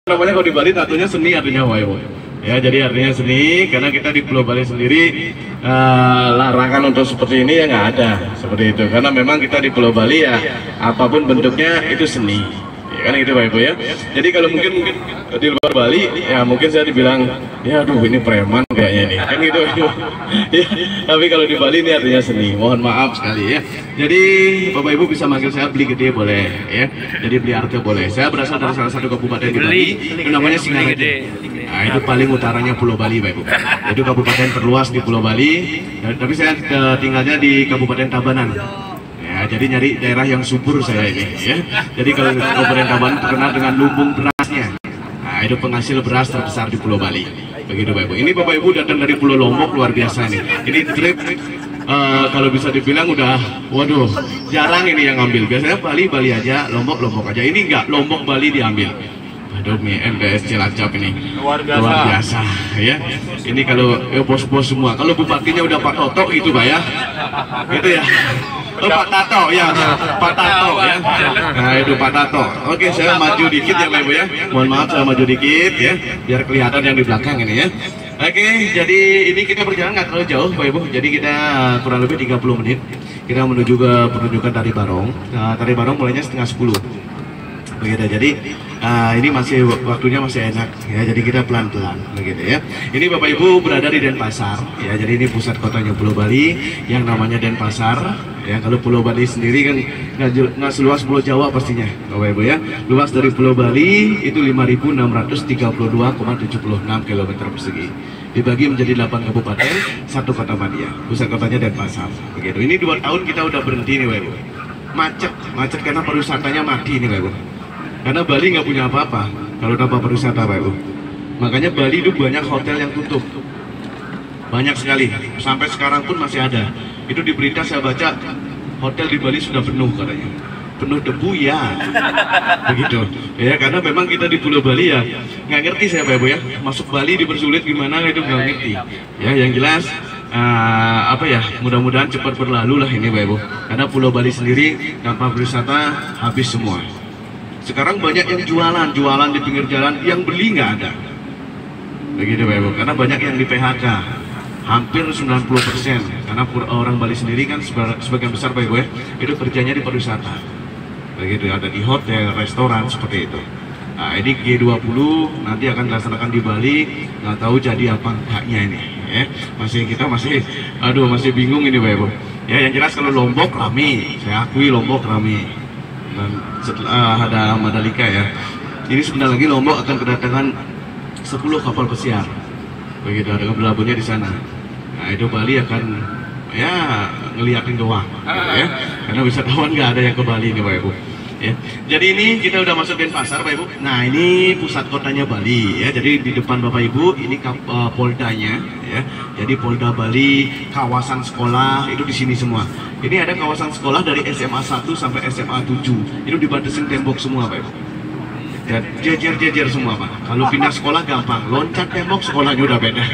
Namanya kalau di Bali tatunya seni artinya Wayo. Ya, jadi artinya seni karena kita di Pulau Bali sendiri larangan untuk seperti ini ya nggak ada seperti itu. Karena memang kita di Pulau Bali ya apapun bentuknya itu seni. Ya kan itu Pak Ibu ya. Jadi kalau mungkin di luar Bali ya mungkin saya dibilang ya aduh ini preman kayaknya nih kan gitu. Ya, tapi kalau di Bali ini artinya seni. Mohon maaf sekali ya. Jadi Bapak Ibu bisa manggil saya Beli Gede boleh ya. Jadi Beli Arte boleh. Saya berasal dari salah satu kabupaten di Bali itu namanya Singaraja. Nah, itu paling utaranya Pulau Bali Pak Ibu. Itu kabupaten terluas di Pulau Bali. Tapi saya tinggalnya di Kabupaten Tabanan. Ya, jadi nyari daerah yang subur saya ini ya. Jadi kalau Kabupaten Tabanan terkenal dengan lumbung berasnya. Nah, itu penghasil beras terbesar di Pulau Bali. Begitu Pak Ibu. Ini Bapak Ibu datang dari Pulau Lombok luar biasa nih. Ini trip kalau bisa dibilang udah waduh jarang ini yang ngambil. Biasanya Bali aja, Lombok aja. Ini enggak, Lombok Bali diambil. Aduh, MTS Cilacap ini luar biasa ya. Ini kalau bos-bos semua. Kalau bupatinya udah Pak Toto gitu Pak ya. Gitu ya. Oh, Pak Tato ya, Pak Tato ya. Nah itu Pak Tato. Oke, saya maju dikit ya Pak Ibu ya. Mohon maaf saya maju dikit ya, biar kelihatan yang di belakang ini ya. Oke, jadi ini kita berjalan nggak terlalu jauh Pak Ibu. Jadi kita kurang lebih 30 menit. Kita menuju ke pertunjukan Tari Barong. Nah, Tari Barong mulainya setengah 10. Begitu. Jadi ini masih waktunya masih enak ya. Jadi kita pelan-pelan begitu ya. Ini Bapak Ibu berada di Denpasar ya. Jadi ini pusat kotanya Pulau Bali yang namanya Denpasar. Ya, kalau Pulau Bali sendiri kan nggak seluas Pulau Jawa pastinya, Bapak Ibu ya. Luas dari Pulau Bali itu 5.632,76 km persegi. Dibagi menjadi 8 kabupaten, 1 kota Madia. Pusat kotanya Denpasar. Begitu. Ini 2 tahun kita udah berhenti nih, Bapak Ibu. Macet karena pariwisatanya mati nih, Bapak Ibu. Karena Bali nggak punya apa-apa kalau tanpa pariwisata, Bapak Ibu. Makanya Bali itu banyak hotel yang tutup. Banyak sekali. Sampai sekarang pun masih ada. Itu di berita saya baca hotel di Bali sudah penuh katanya, penuh debu ya, begitu ya. Karena memang kita di Pulau Bali ya nggak ngerti saya Pak Ibu ya, masuk Bali dipersulit gimana itu nggak ngerti ya. Yang jelas apa ya, mudah-mudahan cepat berlalu lah ini Pak Ibu, karena Pulau Bali sendiri tanpa wisata habis semua. Sekarang banyak yang jualan di pinggir jalan, yang beli nggak ada, begitu Pak Ibu, karena banyak yang di PHK. Hampir 90%, karena orang Bali sendiri kan sebagian besar Pak Ibu ya, itu kerjanya di pariwisata. Begitu, ada di hotel, restoran seperti itu. Nah, ini G20 nanti akan dilaksanakan di Bali, nggak tahu jadi apa enggaknya ini ya. Kita masih bingung ini Pak Ibu. Ya, yang jelas kalau Lombok rame, saya akui Lombok rame. Dan setelah ada Mandalika ya. Ini sebentar lagi Lombok akan kedatangan 10 kapal pesiar. Begitu, ada berlabuhnya di sana. Nah itu Bali akan ya ngeliatin doang gitu ya, karena wisatawan nggak ada yang ke Bali nih Pak Ibu ya. Jadi ini kita udah masuk Denpasar Pak Ibu. Nah ini pusat kotanya Bali ya. Jadi di depan Bapak Ibu ini Poldanya ya. Jadi Polda Bali, kawasan sekolah itu di sini semua. Ini ada kawasan sekolah dari SMA 1 sampai SMA 7. Itu dibatasin tembok semua Pak Ibu. Dan jejer semua Pak. Kalau pindah sekolah gampang, loncat tembok sekolahnya udah beda.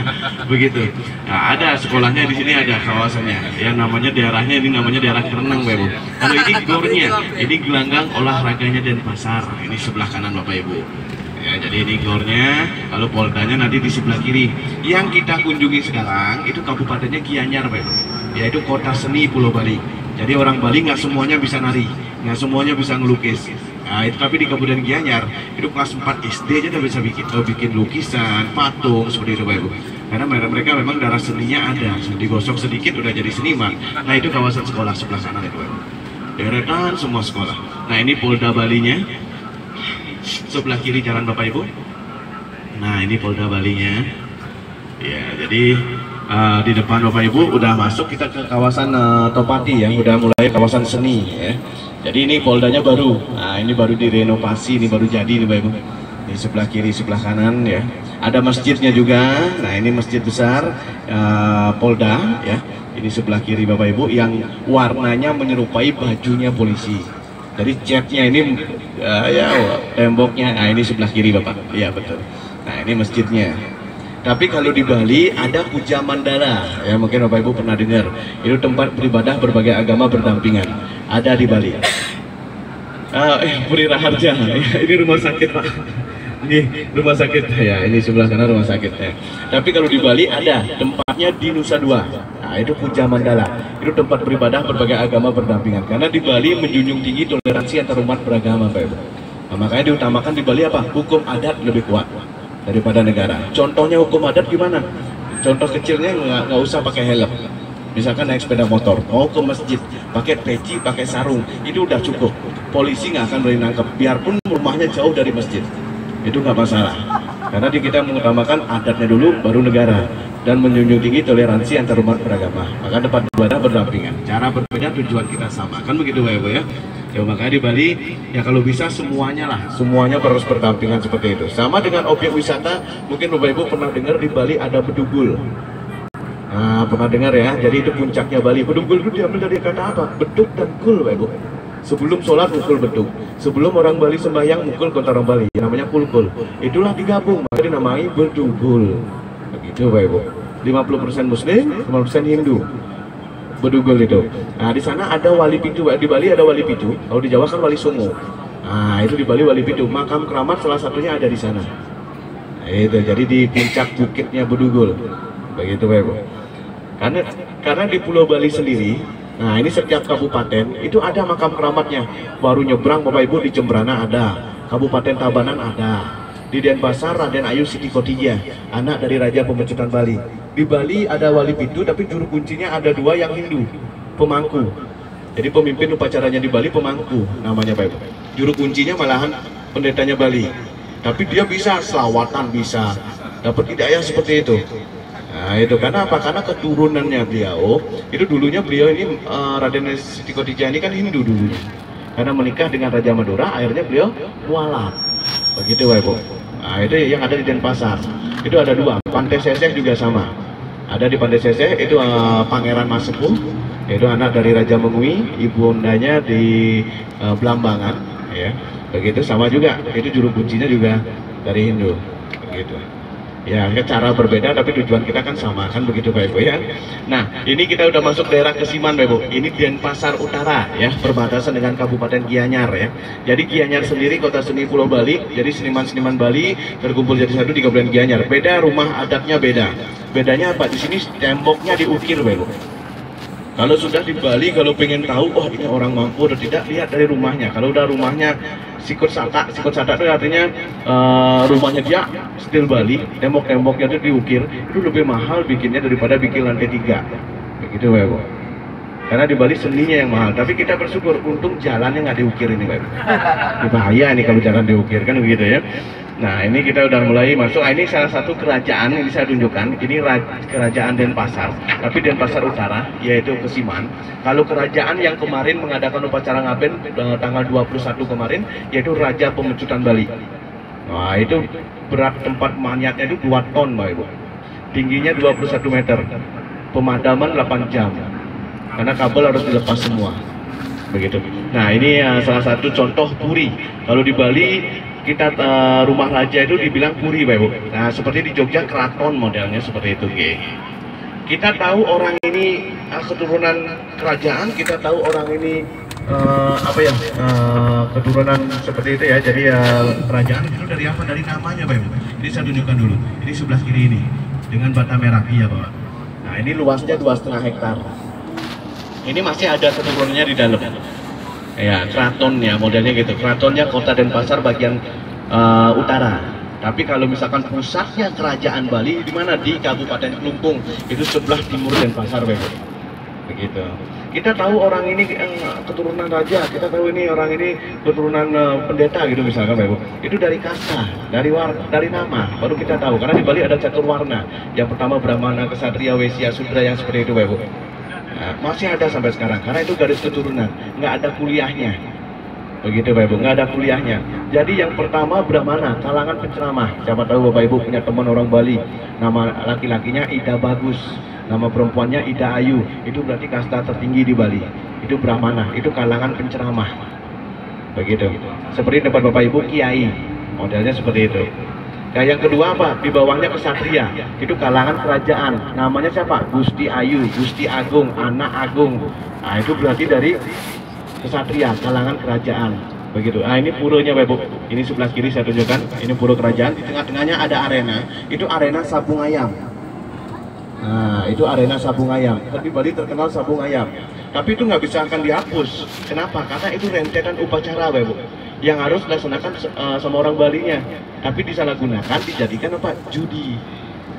Begitu. Nah, ada sekolahnya di sini, ada kawasannya. Yang namanya daerahnya ini namanya daerah Kerenang Bapak Ibu. Kalau ini gornya, ini gelanggang olahraganya Denpasar. Ini sebelah kanan Bapak Ibu. Ya, jadi ini gornya. Kalau Poldanya nanti di sebelah kiri. Yang kita kunjungi sekarang itu kabupatennya Gianyar Bapak Ibu. Yaitu kota seni Pulau Bali. Jadi orang Bali nggak semuanya bisa nari, nggak semuanya bisa ngelukis. Nah, itu tapi di Kabupaten Gianyar itu kelas 4 SD aja udah bisa bikin lukisan, patung seperti itu Pak Ibu. Karena mereka memang darah seninya ada, digosok sedikit udah jadi seniman. Nah itu kawasan sekolah sebelah sana itu Pak Ibu. Deretan semua sekolah. Nah ini Polda Balinya, sebelah kiri jalan Bapak Ibu. Nah ini Polda Balinya. Ya jadi di depan Bapak Ibu udah masuk kita ke kawasan Topati yang udah mulai kawasan seni ya. Jadi ini Poldanya baru. Nah, ini baru direnovasi, ini baru jadi nih Bapak Ibu. Di sebelah kiri, sebelah kanan ya. Ada masjidnya juga. Nah, ini masjid besar Polda ya. Ini sebelah kiri Bapak Ibu yang warnanya menyerupai bajunya polisi. Jadi catnya ini temboknya. Nah, ini sebelah kiri Bapak. Iya, betul. Nah, ini masjidnya. Tapi kalau di Bali ada Puja Mandala, ya mungkin Bapak Ibu pernah dengar. Itu tempat beribadah berbagai agama berdampingan. Ada di Bali. Puri Raharja, ini rumah sakit Pak. Ini rumah sakit ya, ini sebelah sana rumah sakit ya. Tapi kalau di Bali ada tempatnya di Nusa Dua. Nah, itu Puja Mandala. Itu tempat beribadah berbagai agama berdampingan. Karena di Bali menjunjung tinggi toleransi antar umat beragama, Pak Ibu. Nah, makanya diutamakan di Bali apa? Hukum adat lebih kuat daripada negara. Contohnya hukum adat gimana? Contoh kecilnya nggak usah pakai helm. Misalkan naik sepeda motor, mau ke masjid, pakai peci, pakai sarung, itu udah cukup. Polisi nggak akan berani nangkep, biarpun rumahnya jauh dari masjid, itu nggak masalah. Karena di kita mengutamakan adatnya dulu, baru negara, dan menjunjung tinggi toleransi antar umat beragama. Maka tempat ibadah berdampingan. Cara berbeda, tujuan kita sama, kan begitu Pak Ibu ya. Ya makanya di Bali, ya kalau bisa semuanya lah, semuanya harus berdampingan seperti itu. Sama dengan objek wisata, mungkin Bapak Ibu pernah dengar di Bali ada bedugul. Nah, pernah dengar ya, jadi itu puncaknya Bali. Bedugul itu diambil dari kata apa? Beduk dan kul, Pak Ibu. Sebelum sholat mukul beduk, sebelum orang Bali sembahyang mukul kota orang Bali, namanya kul-kul. Itulah digabung, maka dinamai bedugul. Begitu Pak Ibu. 50% Muslim, 50% Hindu. Bedugul itu. Nah, di sana ada wali pitu, di Bali ada wali pitu. Kalau di Jawa kan wali songo. Nah, itu di Bali wali pitu. Makam keramat salah satunya ada di sana. Nah, itu jadi di puncak bukitnya Bedugul. Begitu Pak Ibu. Karena di Pulau Bali sendiri, nah ini setiap kabupaten itu ada makam keramatnya. Baru nyebrang Bapak Ibu di Jembrana ada, Kabupaten Tabanan ada, di Denpasar Raden Ayu Siti Khotijah, anak dari Raja Pemecutan Bali. Di Bali ada wali pitu, tapi juru kuncinya ada dua yang Hindu, pemangku. Jadi pemimpin upacaranya di Bali pemangku namanya Pak Ibu. Juru kuncinya malahan pendetanya Bali, tapi dia bisa selawatan, bisa dapat hidayah seperti itu. Nah itu karena apa? Karena keturunannya beliau itu dulunya beliau ini Raden Siti Khotijah ini kan Hindu dulunya. Karena menikah dengan Raja Madura, akhirnya beliau mualaf. Begitu Pak Ibu. Nah itu yang ada di Denpasar. Itu ada dua. Pantai Seseh juga sama. Ada di Pantai Seseh itu Pangeran Masepuh, itu anak dari Raja Mengui, ibundanya di Blambangan. Ya, begitu sama juga. Itu juru kuncinya juga dari Hindu. Begitu. Ya, cara berbeda tapi tujuan kita kan sama, kan begitu Pak Ibu ya. Nah, ini kita udah masuk daerah Kesiman Pak Ibu. Ini Denpasar Utara ya, perbatasan dengan Kabupaten Gianyar ya. Jadi Gianyar sendiri kota seni Pulau Bali. Jadi seniman-seniman Bali berkumpul jadi satu di Kabupaten Gianyar. Beda rumah adatnya beda. Bedanya apa? Di sini temboknya diukir Pak Ibu. Kalau sudah di Bali, kalau pengen tahu, oh ini orang mampu atau tidak, lihat dari rumahnya. Kalau udah rumahnya sikut sata itu artinya rumahnya dia stil Bali, tembok-temboknya itu diukir, itu lebih mahal bikinnya daripada bikin lantai 3. Begitu Pak Ibu. Karena di Bali seninya yang mahal, tapi kita bersyukur untung jalannya nggak diukir ini Pak Ibu. Bahaya nih kalau jalan diukir, kan begitu ya. Nah ini kita udah mulai masuk. Ini salah satu kerajaan yang bisa tunjukkan. Ini kerajaan Denpasar, tapi Denpasar Utara, yaitu Kesiman. Kalau kerajaan yang kemarin mengadakan upacara ngaben tanggal 21 kemarin, yaitu Raja Pemecutan Bali. Nah itu berat tempat manyatnya itu 2 ton Pak Ibu. Tingginya 21 meter. Pemadaman 8 jam. Karena kabel harus dilepas semua. Begitu. Nah ini salah satu contoh puri. Kalau di Bali kita rumah raja itu dibilang puri Pak Ibu. Nah seperti di Jogja keraton modelnya seperti itu. Kita tahu orang ini keturunan kerajaan, kita tahu orang ini keturunan seperti itu ya. Jadi kerajaan itu dari apa? Dari namanya Pak Ibu. Ini saya tunjukkan dulu. Ini sebelah kiri ini dengan bata merah ya Pak. Nah ini luasnya 2,5 hektar. Ini masih ada keturunannya di dalam. Ya, keratonnya modelnya gitu. Keratonnya Kota Denpasar bagian utara. Tapi kalau misalkan pusatnya kerajaan Bali di mana? Di Kabupaten Kelungkung. Itu sebelah timur Denpasar, begitu. Kita tahu orang ini keturunan raja, kita tahu ini orang ini keturunan pendeta gitu misalkan, Pak Ibu. Itu dari kasta, dari nama, baru kita tahu. Karena di Bali ada catur warna. Yang pertama Brahmana, Ksatria, Wesya, Sudra yang seperti itu, Pak Ibu. Nah, masih ada sampai sekarang karena itu garis keturunan, nggak ada kuliahnya. Begitu Pak Ibu, nggak ada kuliahnya. Jadi yang pertama Brahmana, kalangan penceramah. Siapa tahu Bapak Ibu punya teman orang Bali, nama laki-lakinya Ida Bagus, nama perempuannya Ida Ayu. Itu berarti kasta tertinggi di Bali. Itu Brahmana, itu kalangan penceramah. Begitu. Seperti tempat Bapak Ibu Kiai, modelnya seperti itu. Nah yang kedua apa? Di bawahnya Ksatria, itu kalangan kerajaan. Namanya siapa? Gusti Ayu, Gusti Agung, Anak Agung. Nah itu berarti dari Ksatria, kalangan kerajaan. Begitu. Nah, ini puronya Bapak Ibu. Ini sebelah kiri saya tunjukkan. Ini puro kerajaan. Di tengah-tengahnya ada arena. Itu arena sabung ayam. Nah, itu arena sabung ayam. Tapi Bali terkenal sabung ayam. Tapi itu nggak bisa akan dihapus. Kenapa? Karena itu rentetan upacara Bapak Ibu yang harus dilaksanakan sama orang Balinya. Tapi disalahgunakan, dijadikan apa? Judi.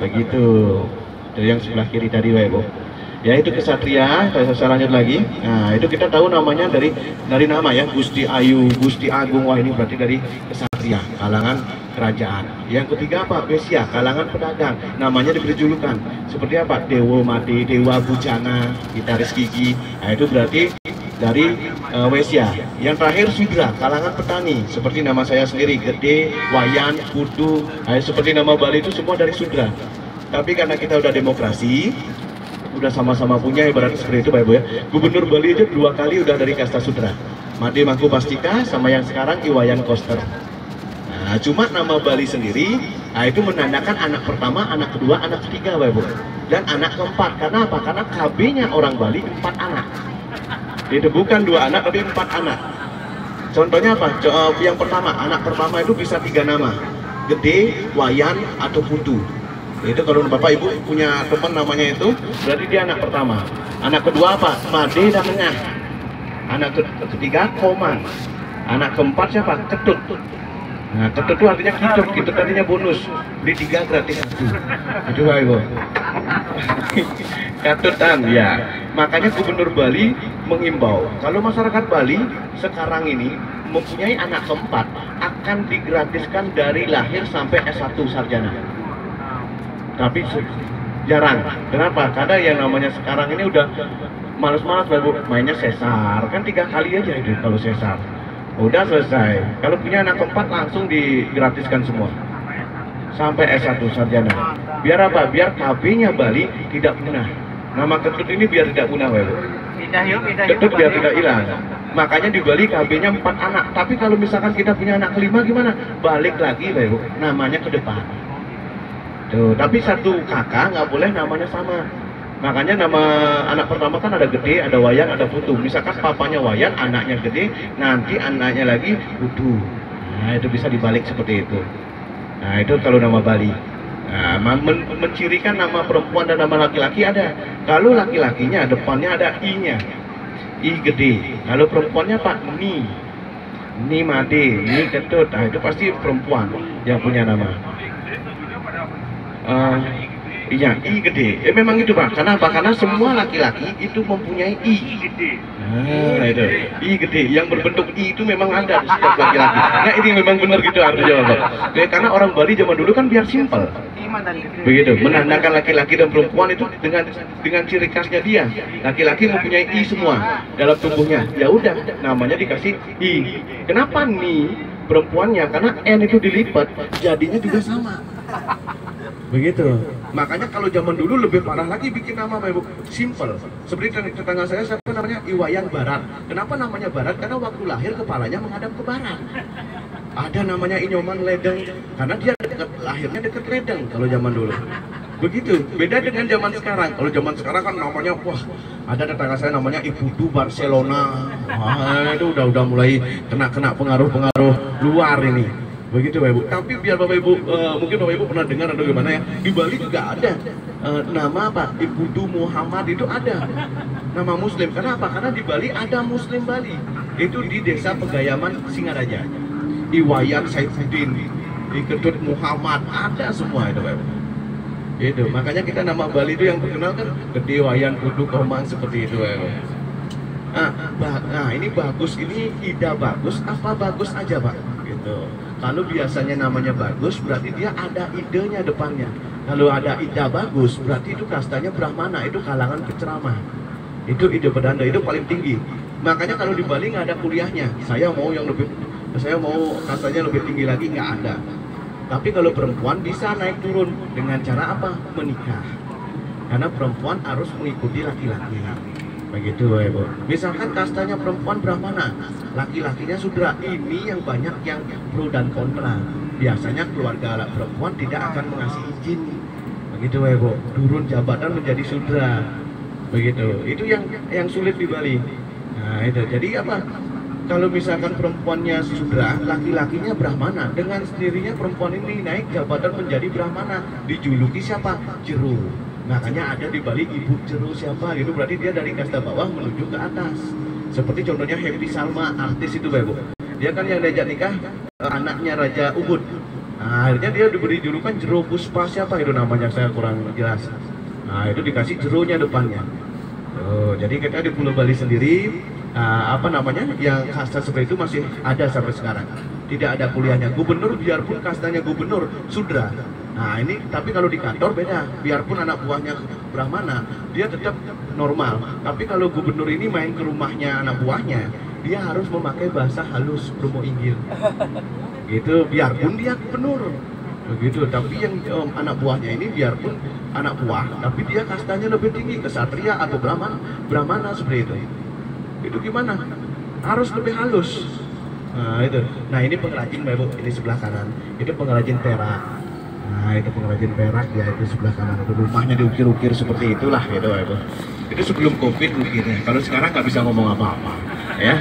Begitu. Itu yang sebelah kiri tadi Bapak Ibu. Ya itu kesatria, saya lanjut lagi. Nah itu kita tahu namanya dari nama ya, Gusti Ayu, Gusti Agung. Wah ini berarti dari kesatria, kalangan kerajaan. Yang ketiga apa? Wesya, kalangan pedagang. Namanya diberi julukan. Seperti apa? Dewa Mati, Dewa Bujana, Gitaris Gigi. Nah itu berarti dari Wesya. Yang terakhir Sudra, kalangan petani. Seperti nama saya sendiri, Gede, Wayan, Kudu. Nah, seperti nama Bali itu semua dari Sudra. Tapi karena kita udah demokrasi, udah sama-sama punya ibarat seperti itu Bapak Ibu ya. Gubernur Bali aja 2 kali udah dari kasta Sudra. Made Mangku Pastika sama yang sekarang Iwayan Koster. Nah, cuma nama Bali sendiri, nah itu menandakan anak pertama, anak kedua, anak ketiga Bapak Ibu. Dan anak keempat. Karena apa? Karena KB-nya orang Bali 4 anak. Itu bukan 2 anak tapi 4 anak. Contohnya apa? Yang pertama, anak pertama itu bisa 3 nama. Gede, Wayan, atau Putu. Itu kalau Bapak Ibu punya teman namanya itu, berarti dia anak pertama. Anak kedua apa? Made dan Mengah. Anak ketiga Koman. Anak keempat siapa? Ketut. Nah, ketut itu artinya kitut artinya bonus. Beli 3 gratis 1. Itu Bapak Ibu. Ketutan ya. Makanya Gubernur Bali mengimbau, kalau masyarakat Bali sekarang ini mempunyai anak keempat akan digratiskan dari lahir sampai S1 sarjana. Tapi jarang. Kenapa? Karena yang namanya sekarang ini udah malas-malas Bapak, mainnya sesar. Kan 3 kali aja itu kalau sesar. Udah selesai. Kalau punya anak keempat langsung digratiskan semua. Sampai S1 sarjana. Biar apa? Biar KB-nya Bali tidak punah. Nama Ketut ini biar tidak punah Bapak. Ketut biar tidak hilang. Makanya di Bali KB-nya 4 anak. Tapi kalau misalkan kita punya anak kelima gimana? Balik lagi Bapak. Namanya ke depan. Tuh, tapi satu kakak nggak boleh namanya sama. Makanya nama anak pertama kan ada Gede, ada Wayan, ada Putu. Misalkan papanya Wayan, anaknya Gede, nanti anaknya lagi Putu. Nah itu bisa dibalik seperti itu. Nah itu kalau nama Bali. Nah, mencirikan nama perempuan dan nama laki-laki ada. Kalau laki-lakinya depannya ada I-nya, I Gede. Kalau perempuannya Pak Ni, Ni Made, Ni Ketut. Nah itu pasti perempuan yang punya nama. Iya, I gede. Memang itu Pak. Karena apa? Karena semua laki-laki itu mempunyai I. Nah itu, I gede. Yang berbentuk I itu memang ada di setiap laki-laki. Nah ini memang benar gitu artinya Pak. Karena orang Bali zaman dulu kan biar simpel. Begitu, menandakan laki-laki dan perempuan itu dengan ciri khasnya dia. Laki-laki mempunyai I semua dalam tubuhnya. Ya udah, namanya dikasih I. Kenapa nih perempuannya? Karena N itu dilipat, jadinya juga sama. Begitu. Makanya kalau zaman dulu lebih parah lagi bikin nama Bapak Ibu. Simple. Seperti tetangga saya siapa namanya Iwayan Barat. Kenapa namanya Barat? Karena waktu lahir kepalanya menghadap ke barat. Ada namanya Inyoman Ledeng karena dia lahirnya dekat ledeng kalau zaman dulu. Begitu. Beda dengan zaman sekarang. Kalau zaman sekarang kan namanya wah, ada tetangga saya namanya Ibu Barcelona. Wah, itu udah mulai kena pengaruh luar ini. Begitu Bapak Ibu. Tapi biar Bapak Ibu mungkin Bapak Ibu pernah dengar atau gimana ya, di Bali juga ada nama apa? Ibu Muhammad itu ada nama Muslim. Karena apa? Karena di Bali ada Muslim Bali. Itu di Desa Pegayaman Singaraja. Iwayan Saifuddin, Ketut Muhammad, ada semua itu Bapak Ibu. Itu makanya kita nama Bali itu yang terkenal kan Gede, Wayan, Kudu, Komang seperti itu Bapak Ibu. Nah ini bagus, ini Ida bagus apa bagus aja Pak? Gitu. Kalau biasanya namanya bagus, berarti dia ada idenya depannya. Kalau ada ida bagus, berarti itu kastanya Brahmana, itu kalangan penceramah. Itu ide pedanda, itu paling tinggi. Makanya kalau di Bali nggak ada kuliahnya. Saya mau kastanya lebih tinggi lagi, nggak ada. Tapi kalau perempuan bisa naik turun dengan cara apa? Menikah. Karena perempuan harus mengikuti laki-laki. Begitu Ibu. Misalkan kastanya perempuan Brahmana, laki-lakinya Sudra. Ini yang banyak yang pro dan kontra. Biasanya keluarga perempuan tidak akan mengasih izin. Begitu Ibu. Turun jabatan menjadi Sudra. Begitu. Itu yang sulit di Bali. Nah itu. Jadi apa? Kalau misalkan perempuannya Sudra, laki-lakinya Brahmana, dengan sendirinya perempuan ini naik jabatan menjadi Brahmana. Dijuluki siapa? Jero. Makanya ada di Bali Ibu Jero siapa, itu berarti dia dari kasta bawah menuju ke atas. Seperti contohnya Happy Salma, artis itu Bapak. Dia kan yang diajak nikah anaknya Raja Ubud. Nah, akhirnya dia diberi julukan Jero Puspa siapa itu namanya, saya kurang jelas. Nah, itu dikasih jeronya depannya. Jadi kita di Pulau Bali sendiri yang kasta seperti itu masih ada sampai sekarang. Tidak ada kuliahnya. Gubernur biarpun kastanya gubernur Sudra. Nah ini tapi kalau di kantor beda. Biarpun anak buahnya Brahmana, dia tetap normal. Tapi kalau gubernur ini main ke rumahnya anak buahnya, dia harus memakai bahasa halus Promo Inggil. Gitu. Biarpun dia gubernur. Begitu. Tapi yang anak buahnya ini biarpun anak buah, tapi dia kastanya lebih tinggi, kesatria atau Brahmana seperti itu. Itu gimana? Harus lebih halus. Nah itu. Nah ini pengrajin Bapak, ini sebelah kanan. Itu pengrajin perak. Nah itu pengrajin perak ya, itu sebelah kanan. Itu rumahnya diukir-ukir seperti itulah gitu Bapak. Itu sebelum Covid ukirnya. Kalau sekarang nggak bisa ngomong apa-apa, ya.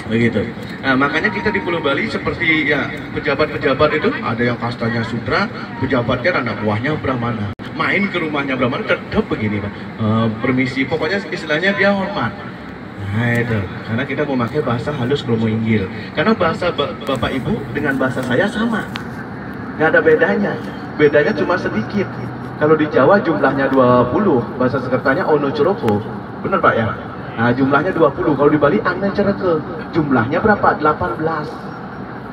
Begitu. Nah makanya kita di Pulau Bali seperti ya pejabat-pejabat itu ada yang kastanya Sudra, pejabatnya anak buahnya Brahmana. Main ke rumahnya Brahmana tetap begini Pak. Permisi, pokoknya istilahnya dia hormat. Nah itu, karena kita memakai bahasa halus Promo Inggil. Karena bahasa Bapak Ibu dengan bahasa saya sama, nggak ada bedanya. Bedanya cuma sedikit. Kalau di Jawa jumlahnya 20, bahasa Sekertanya Ono Ceroko, benar Pak ya? Nah jumlahnya 20, kalau di Bali Ane Cereke, jumlahnya berapa? 18.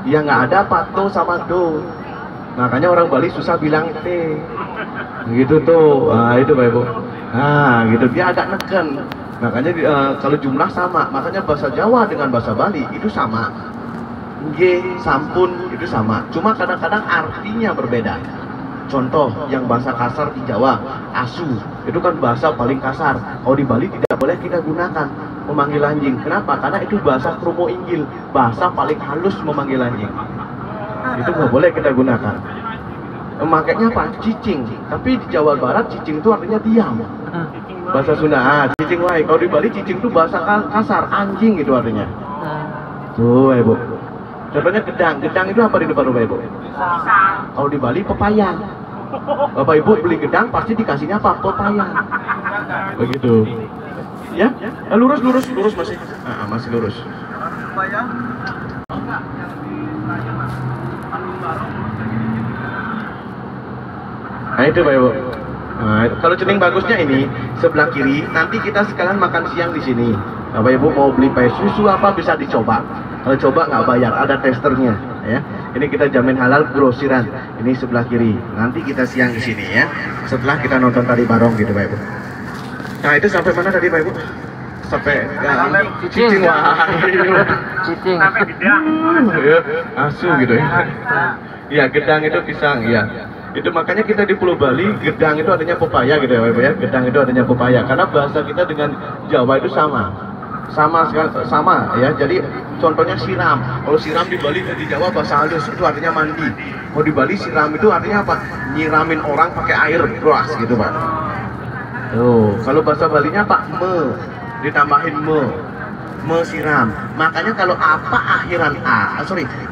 Ya nggak ada pato sama do. Makanya orang Bali susah bilang T. Gitu tuh, nah itu Pak Ibu. Nah gitu, dia agak neken. Makanya kalau jumlah sama, makanya bahasa Jawa dengan bahasa Bali itu sama. G, sampun itu sama. Cuma kadang-kadang artinya berbeda. Contoh yang bahasa kasar di Jawa, asu, itu kan bahasa paling kasar. Kalau di Bali tidak boleh kita gunakan memanggil anjing. Kenapa? Karena itu bahasa Promo Inggil, bahasa paling halus memanggil anjing. Itu nggak boleh kita gunakan. Makanya apa? Cicing. Tapi di Jawa Barat cicing itu artinya diam. Bahasa Sunda, cicing wae. Kalau di Bali cicing itu bahasa kasar, anjing itu artinya. Tuh, Ibu. Contohnya gedang. Gedang itu apa di depan rumah Ibu? Kalau di Bali pepaya. Bapak Ibu beli gedang pasti dikasihnya apa? Pepaya. Begitu. Ya? Lurus masih. Masih lurus. Pepaya. Nah itu Pak Ibu. Nah, kalau cening bagusnya ini sebelah kiri. Nanti kita sekalian makan siang di sini. Bapak Ibu mau beli pay susu apa bisa dicoba. Kalau coba nggak bayar, ada testernya. Ya, ini kita jamin halal grosiran. Ini sebelah kiri. Nanti kita siang di sini ya. Setelah kita nonton tari barong gitu Pak Ibu. Nah itu sampai mana tadi Pak Ibu? Sampai cicing wah. Cicing. Sampai gedang. Asu gitu ya. Iya gedang itu pisang ya. Itu makanya kita di Pulau Bali gedang itu artinya pepaya gitu ya Bapak ya. Gedang itu artinya pepaya karena bahasa kita dengan Jawa itu sama ya. Jadi contohnya siram. Kalau siram di Bali dan di Jawa bahasa halus itu artinya mandi. Kalau di Bali siram itu artinya apa? Nyiramin orang pakai air beras gitu Pak. Tuh, kalau bahasa Balinya Pak ditambahin siram. Makanya kalau apa akhiran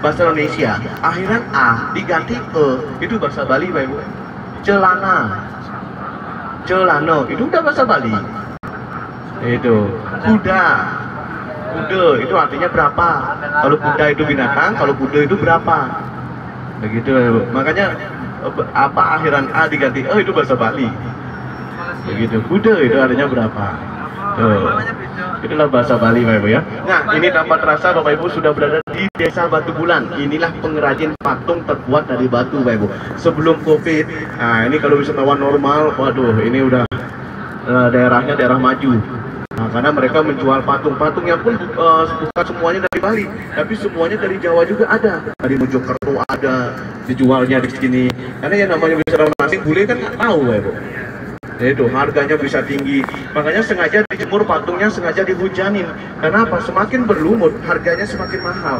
bahasa Indonesia akhiran A diganti E, itu bahasa Bali Pak Ibu. Celana itu udah bahasa Bali. Itu kuda itu artinya berapa. Kalau kuda itu binatang, kalau kuda itu berapa. Begitu Ibu. Makanya apa akhiran A diganti E itu bahasa Bali. Begitu. Kuda itu artinya berapa. Tuh. Itulah bahasa Bali Bapak Ibu ya. Nah ini tanpa terasa Bapak Ibu sudah berada di Desa Batu Bulan. Inilah pengrajin patung terbuat dari batu Bapak Ibu. Sebelum Covid. Nah ini kalau wisatawan normal, waduh ini udah daerahnya daerah maju. Nah, karena mereka menjual patung-patungnya pun bukan semuanya dari Bali, tapi semuanya dari Jawa juga ada. Dari Mojokerto ada, dijualnya di sini. Karena yang namanya wisatawan asing bule kan nggak tahu Bapak Ibu. Itu harganya bisa tinggi, makanya sengaja dijemur patungnya, sengaja dihujanin. Karena apa? Semakin berlumut harganya semakin mahal.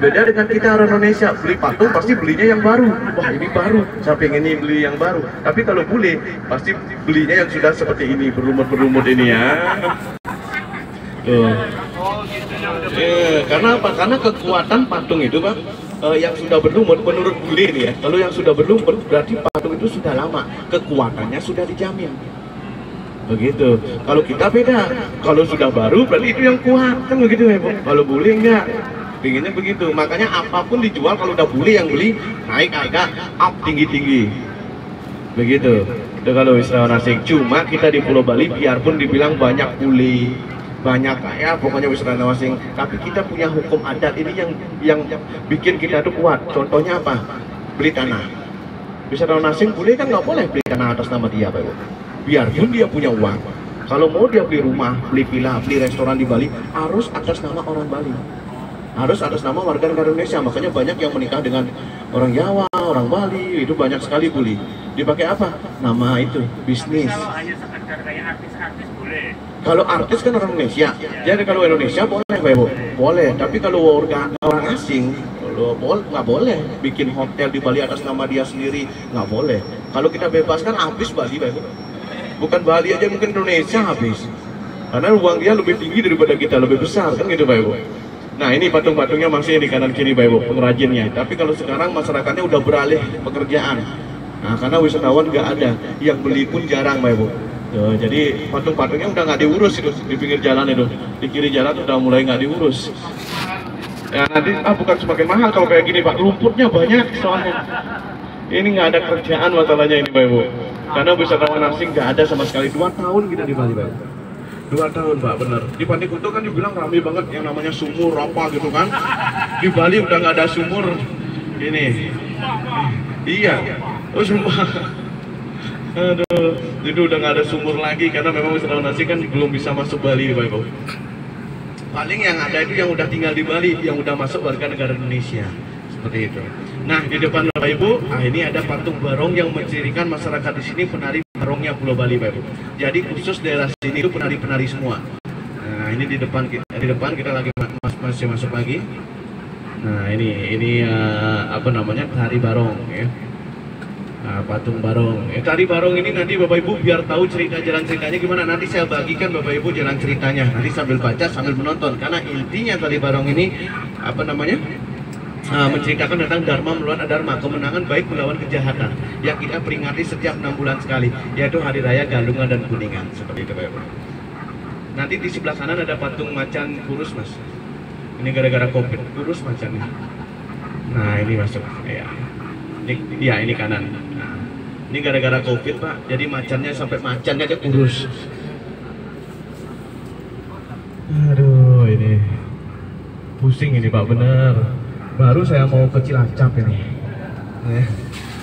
Beda dengan kita orang Indonesia, beli patung pasti belinya yang baru. Wah ini baru, saya pengen ini beli yang baru. Tapi kalau bule pasti belinya yang sudah seperti ini, berlumut ini ya. Tuh. Karena apa? Karena kekuatan patung itu Pak, yang sudah berlumut menurut bule ini ya. Kalau yang sudah berlumut berarti patung itu sudah lama, kekuatannya sudah dijamin. Begitu. Kalau kita beda, kalau sudah baru berarti itu yang kuat, kan begitu ya Bu. Kalau bule enggak, pinginnya begitu. Makanya apapun dijual kalau udah bule yang beli naik harga, up tinggi-tinggi. Begitu. Itu kalau wisatawan asing. Cuma kita di Pulau Bali biarpun dibilang banyak bule, banyak ya pokoknya wisatawan asing, tapi kita punya hukum adat ini yang bikin kita tuh kuat. Contohnya apa? Beli tanah. Wisatawan asing bule kan nggak boleh beli tanah atas nama dia Pak Ibu. Biarpun dia punya uang, kalau mau dia beli rumah, beli villa, beli restoran di Bali, harus atas nama orang Bali, harus atas nama warga negara Indonesia. Makanya banyak yang menikah dengan orang Jawa, orang Bali, itu banyak sekali bully. Dipakai apa? Nama itu, bisnis. Kalau hanya sekedar kayak artis-artis boleh. Kalau artis kan orang Indonesia, jadi kalau Indonesia boleh Pak Ibu, boleh. Tapi kalau orang asing, nggak boleh bikin hotel di Bali atas nama dia sendiri, nggak boleh. Kalau kita bebaskan habis Bali Pak Ibu. Bukan Bali aja, mungkin Indonesia habis. Karena uang dia lebih tinggi daripada kita, lebih besar kan gitu Pak Ibu. Nah ini patung-patungnya masih di kanan kiri Pak Ibu, pengrajinnya. Tapi kalau sekarang masyarakatnya udah beralih pekerjaan. Nah karena wisatawan nggak ada, yang beli pun jarang Pak Ibu. Tuh, jadi patung-patungnya udah nggak diurus itu di pinggir jalan itu, di kiri jalan udah mulai nggak diurus. Ya nanti bukan semakin mahal kalau kayak gini Pak, lumpurnya banyak soalnya. Ini nggak ada kerjaan masalahnya ini Pak Ibu. Karena wisatawan asing nggak ada sama sekali. 2 tahun kita di Bali Pak. 2 tahun Pak, bener. Di Pantai Kuto kan dibilang ramai banget yang namanya sumur apa gitu kan. Di Bali udah nggak ada sumur. Ini. Iya. Oh sumpah. Aduh, itu udah nggak ada sumur lagi karena memang wisatawan asing kan belum bisa masuk Bali Pak Ibu. Paling yang ada itu yang udah tinggal di Bali, yang udah masuk warga negara Indonesia. Seperti itu. Nah di depan Bapak Ibu, ini ada patung barong yang mencirikan masyarakat di sini penari barongnya Pulau Bali Bapak Ibu. Jadi khusus daerah sini itu penari-penari semua. Nah ini di depan kita lagi masih masuk lagi. Nah ini apa namanya, tari barong ya. Nah, patung barong. Tari barong ini nanti Bapak Ibu biar tahu jalan ceritanya gimana. Nanti saya bagikan Bapak Ibu jalan ceritanya. Nanti sambil baca sambil menonton. Karena intinya tari barong ini apa namanya? Menceritakan tentang Dharma melawan Adharma, kemenangan baik melawan kejahatan yang kita peringati setiap 6 bulan sekali, yaitu Hari Raya Galungan dan Kuningan. Seperti itu Pak. Nanti di sebelah kanan ada patung macan kurus Mas. Ini gara-gara COVID kurus macannya. Nah ini masuk ya. Ini kanan. Nah, ini gara-gara COVID Pak, jadi macannya sampai macannya aja kurus. Aduh ini pusing ini Pak, bener. Baru saya mau ke Cilacap ini.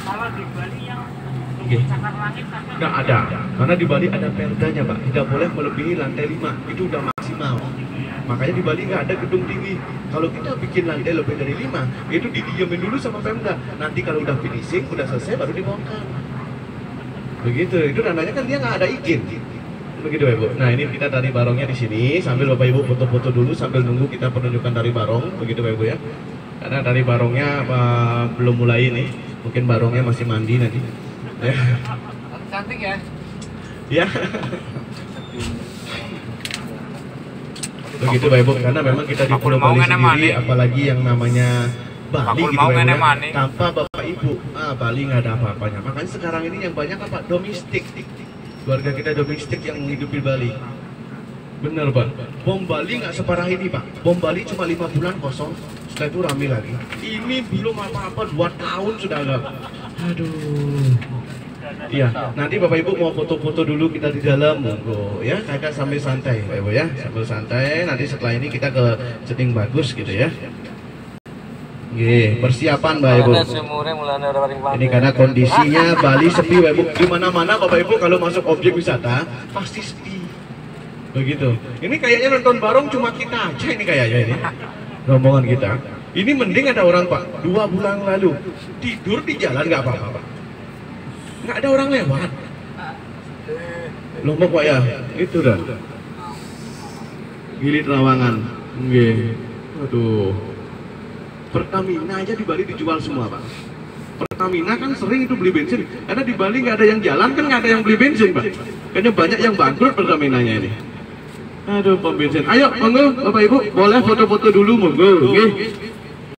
Kalau di Bali yang cakar langit nggak ada, karena di Bali ada perdanya Pak, tidak boleh melebihi lantai 5, itu udah maksimal. Makanya di Bali nggak ada gedung tinggi. Kalau kita bikin lantai lebih dari 5, itu didiemin dulu sama Pemda. Nanti kalau udah finishing, udah selesai baru dibongkar. Begitu, itu tandanya kan dia nggak ada izin. Begitu ya Bu. Nah ini kita tari barongnya di sini, sambil Bapak Ibu foto-foto dulu sambil nunggu kita penunjukan tari barong, begitu Bapak Ibu ya. Karena tari barongnya belum mulai nih, mungkin barongnya masih mandi nanti. Ya. cantik ya. Ya. Begitu Bapak Ibu, karena memang kita di Pulau Bali sendiri, apalagi yang namanya Bali gitu Bapak Ibu ya, tanpa Bapak Ibu, Bali nggak ada apa-apanya. Makanya sekarang ini yang banyak apa? Domestik. Keluarga kita domestik yang menghidupi Bali. Bener Pak, bom Bali nggak separah ini Pak. Bom Bali cuma 5 bulan kosong, setelah itu rame lagi. Ini belum apa-apa 2 tahun sudah agak. Aduh. Iya, nanti Bapak Ibu mau foto-foto dulu kita di dalam, monggo ya, kakak sambil santai Bapak Ibu ya, sambil santai. Nanti setelah ini kita ke setting bagus gitu ya. Persiapan Bapak Ibu. Ini karena kondisinya Bali sepi Bapak Ibu. Di mana-mana Bapak Ibu kalau masuk objek wisata pasti sepi. Begitu. Ini kayaknya nonton barong cuma kita aja ini kayaknya ini. Rombongan kita. Ini mending ada orang Pak. 2 bulan lalu tidur di jalan nggak apa-apa Pak. Nggak ada orang lewat. Lombok Pak ya. Itu dah. Gili Trawangan. Nggih. Aduh. Pertamina aja di Bali dijual semua Pak. Pertamina kan sering itu beli bensin. Karena di Bali nggak ada yang jalan kan, nggak ada yang beli bensin Pak. Kayaknya banyak yang bangkrut Pertaminanya ini. Aduh, pom bensin. Ayo, monggo Bapak Ibu, boleh foto-foto dulu monggo, nggih.